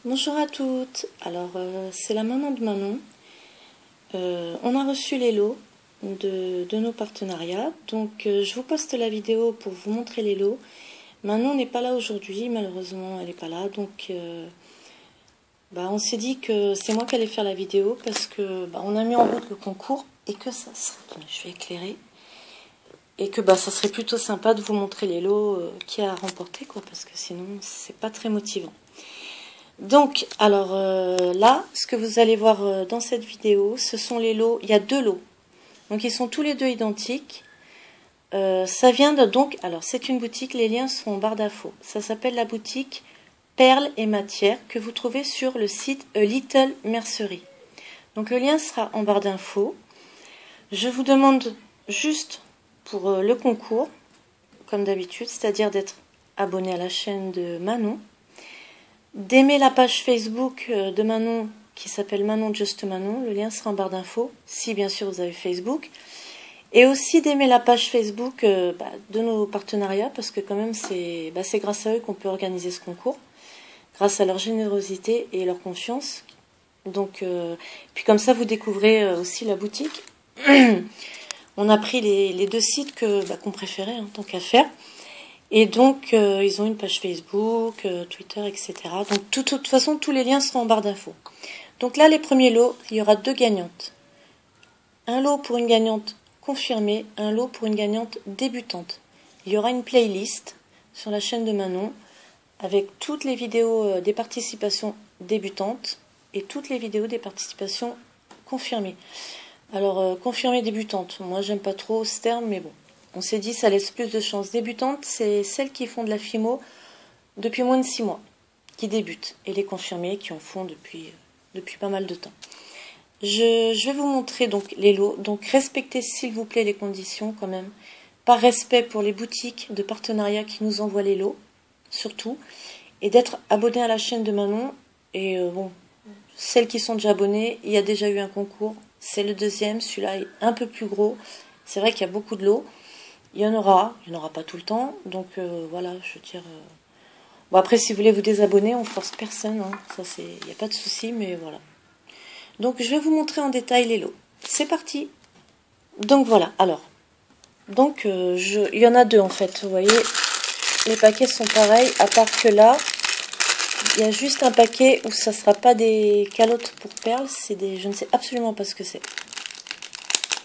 Bonjour à toutes, alors c'est la maman de Manon. On a reçu les lots de nos partenariats, donc je vous poste la vidéo pour vous montrer les lots. Manon n'est pas là aujourd'hui, malheureusement elle n'est pas là, donc on s'est dit que c'est moi qui allais faire la vidéo parce que on a mis en route le concours et que ça serait, je vais éclairer, et que ça serait plutôt sympa de vous montrer les lots qui a remporté, quoi, parce que sinon c'est pas très motivant. Donc, alors là, ce que vous allez voir dans cette vidéo, ce sont les lots. Il y a deux lots. Donc, ils sont tous les deux identiques. Ça vient de, donc, alors c'est une boutique, les liens sont en barre d'infos. Ça s'appelle la boutique Perles et Matières que vous trouvez sur le site A Little Mercery. Donc, le lien sera en barre d'infos. Je vous demande juste pour le concours, comme d'habitude, c'est-à-dire d'être abonné à la chaîne de Manon, d'aimer la page Facebook de Manon qui s'appelle Manon Just Manon, le lien sera en barre d'infos, si bien sûr vous avez Facebook, et aussi d'aimer la page Facebook de nos partenariats, parce que quand même c'est grâce à eux qu'on peut organiser ce concours, grâce à leur générosité et leur confiance. Donc, puis comme ça vous découvrez aussi la boutique. On a pris les deux sites qu'on préférait, tant qu'à faire. Et donc, ils ont une page Facebook, Twitter, etc. Donc, de toute façon, tous les liens seront en barre d'infos. Donc là, les premiers lots, il y aura deux gagnantes. Un lot pour une gagnante confirmée, un lot pour une gagnante débutante. Il y aura une playlist sur la chaîne de Manon avec toutes les vidéos des participations débutantes et toutes les vidéos des participations confirmées. Alors, confirmée débutante, moi, j'aime pas trop ce terme, mais bon. On s'est dit ça laisse plus de chances. Débutantes, c'est celles qui font de la FIMO depuis moins de 6 mois, qui débutent, et les confirmées qui en font depuis pas mal de temps. Je vais vous montrer donc les lots. Donc respectez s'il vous plaît les conditions quand même. Par respect pour les boutiques de partenariat qui nous envoient les lots, surtout, et d'être abonné à la chaîne de Manon. Et celles qui sont déjà abonnées, il y a déjà eu un concours. C'est le deuxième, celui-là est un peu plus gros. C'est vrai qu'il y a beaucoup de lots. Il y en aura pas tout le temps, donc voilà, je veux dire... Bon, après, si vous voulez vous désabonner, on force personne, ça c'est... Il n'y a pas de souci, mais voilà. Donc, je vais vous montrer en détail les lots. C'est parti. Donc, voilà, alors. Donc, il y en a deux, en fait, vous voyez. Les paquets sont pareils, à part que là, il y a juste un paquet où ça ne sera pas des calottes pour perles, c'est des... Je ne sais absolument pas ce que c'est.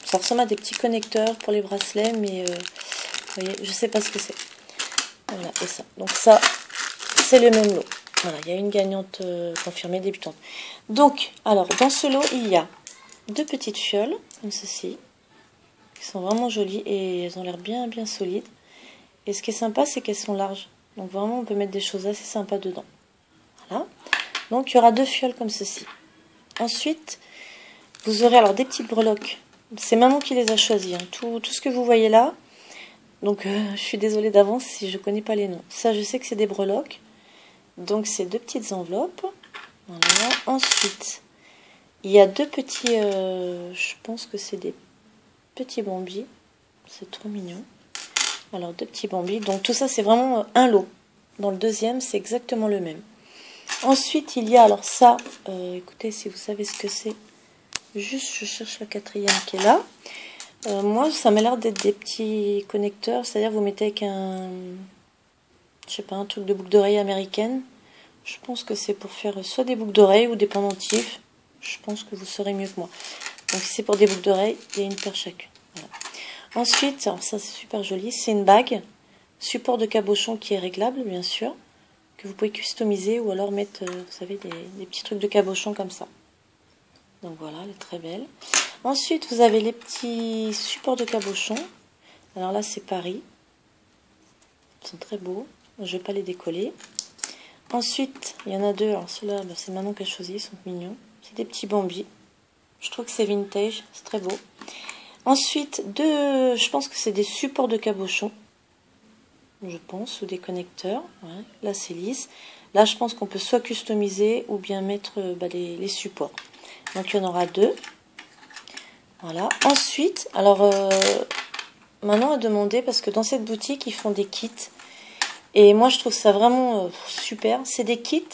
Ça ressemble à des petits connecteurs pour les bracelets, mais vous voyez, je ne sais pas ce que c'est. Voilà, et ça. Donc ça, c'est le même lot. Voilà, il y a une gagnante confirmée débutante. Donc, alors, dans ce lot, il y a deux petites fioles, comme ceci, qui sont vraiment jolies et elles ont l'air bien, bien solides. Et ce qui est sympa, c'est qu'elles sont larges. Donc vraiment, on peut mettre des choses assez sympas dedans. Voilà. Donc, il y aura deux fioles comme ceci. Ensuite, vous aurez alors des petites breloques. C'est Manon qui les a choisis. Tout ce que vous voyez là. Donc, je suis désolée d'avance si je ne connais pas les noms. Ça, je sais que c'est des breloques. Donc, c'est deux petites enveloppes. Voilà. Ensuite, il y a deux petits... je pense que c'est des petits bambis. C'est trop mignon. Alors, deux petits bambis. Donc, tout ça, c'est vraiment un lot. Dans le deuxième, c'est exactement le même. Ensuite, il y a alors ça. Écoutez, si vous savez ce que c'est. Juste, je cherche la quatrième qui est là. Moi, ça m'a l'air d'être des petits connecteurs. C'est-à-dire, vous mettez avec un... Je sais pas, un truc de boucle d'oreille américaine. Je pense que c'est pour faire soit des boucles d'oreilles ou des pendentifs. Je pense que vous saurez mieux que moi. Donc, si c'est pour des boucles d'oreilles, il y a une paire chacune. Voilà. Ensuite, alors ça, c'est super joli. C'est une bague. Support de cabochon qui est réglable, bien sûr. Que vous pouvez customiser ou alors mettre, vous savez, des petits trucs de cabochon comme ça. Donc voilà, elle est très belle. Ensuite, vous avez les petits supports de cabochon. Alors là, c'est Paris. Ils sont très beaux. Je ne vais pas les décoller. Ensuite, il y en a deux. Alors ceux-là, c'est Manon qui a choisi. Ils sont mignons. C'est des petits bambis. Je trouve que c'est vintage. C'est très beau. Ensuite, deux, je pense que c'est des supports de cabochon. Je pense, ou des connecteurs. Ouais. Là, c'est lisse. Là, je pense qu'on peut soit customiser ou bien mettre les supports. Donc, il y en aura deux. Voilà. Ensuite, alors, Manon a demandé, parce que dans cette boutique, ils font des kits. Et moi, je trouve ça vraiment super. C'est des kits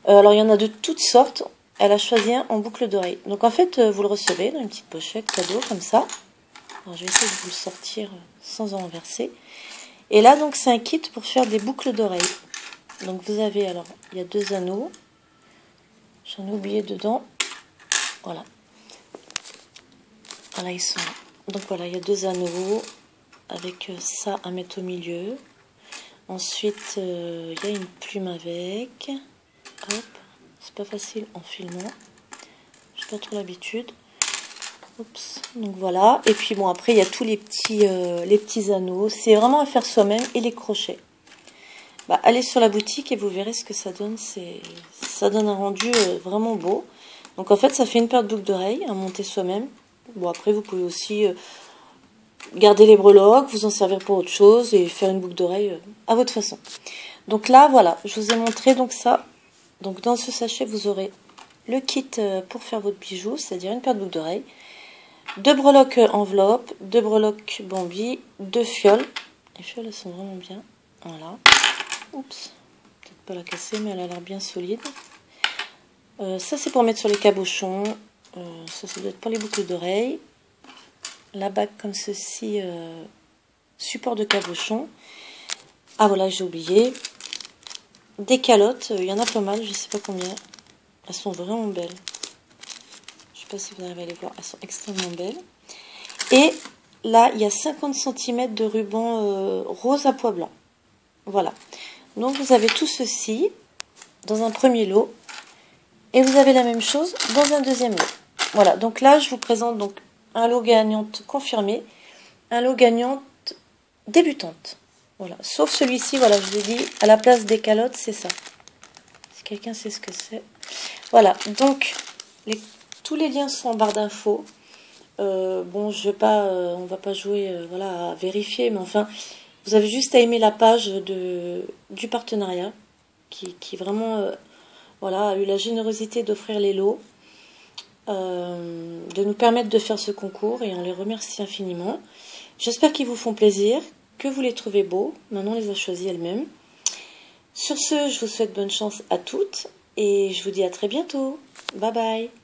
Alors il y en a de toutes sortes. Elle a choisi un en boucle d'oreille. Donc en fait, vous le recevez dans une petite pochette cadeau comme ça. Alors je vais essayer de vous le sortir sans en renverser. Et là donc c'est un kit pour faire des boucles d'oreilles. Donc vous avez, alors il y a 2 anneaux. J'en ai oublié dedans. Voilà. Voilà, ils sont là. Donc voilà, il y a 2 anneaux avec ça à mettre au milieu. Ensuite, il y a une plume avec. Hop, c'est pas facile en filmant. J'ai pas trop l'habitude. Oups, donc voilà. Et puis bon, après, il y a tous les petits anneaux. C'est vraiment à faire soi-même et les crochets. Bah, allez sur la boutique et vous verrez ce que ça donne. Ça donne un rendu vraiment beau. Donc en fait, ça fait une paire de boucles d'oreilles à monter soi-même. Bon, après, vous pouvez aussi garder les breloques, vous en servir pour autre chose et faire une boucle d'oreille à votre façon. Donc là, voilà, je vous ai montré donc ça. Donc dans ce sachet, vous aurez le kit pour faire votre bijou, c'est-à-dire une paire de boucles d'oreilles, 2 breloques enveloppe, 2 breloques Bambi, 2 fioles. Les fioles, elles sont vraiment bien. Voilà. Oups, peut-être pas la casser, mais elle a l'air bien solide. Ça, c'est pour mettre sur les cabochons. Ça doit être pour les boucles d'oreilles. La bague comme ceci, support de cabochon. Ah voilà, j'ai oublié. Des calottes, il y en a pas mal, je sais pas combien. Elles sont vraiment belles. Je sais pas si vous arrivez à les voir, elles sont extrêmement belles. Et là, il y a 50 cm de ruban rose à pois blanc. Voilà. Donc vous avez tout ceci dans un premier lot. Et vous avez la même chose dans un deuxième lot. Voilà, donc là, je vous présente donc un lot gagnante confirmé, un lot gagnante débutante. Voilà, sauf celui-ci, voilà, je vous ai dit, à la place des calottes, c'est ça. Si quelqu'un sait ce que c'est. Voilà, donc, tous les liens sont en barre d'infos. Bon, je vais pas, on va pas jouer voilà, à vérifier, mais enfin, vous avez juste à aimer la page du partenariat, qui vraiment voilà, a eu la générosité d'offrir les lots. De nous permettre de faire ce concours et on les remercie infiniment. J'espère qu'ils vous font plaisir, que vous les trouvez beaux. Manon les a choisis elle-même. Sur ce, je vous souhaite bonne chance à toutes et je vous dis à très bientôt. Bye bye.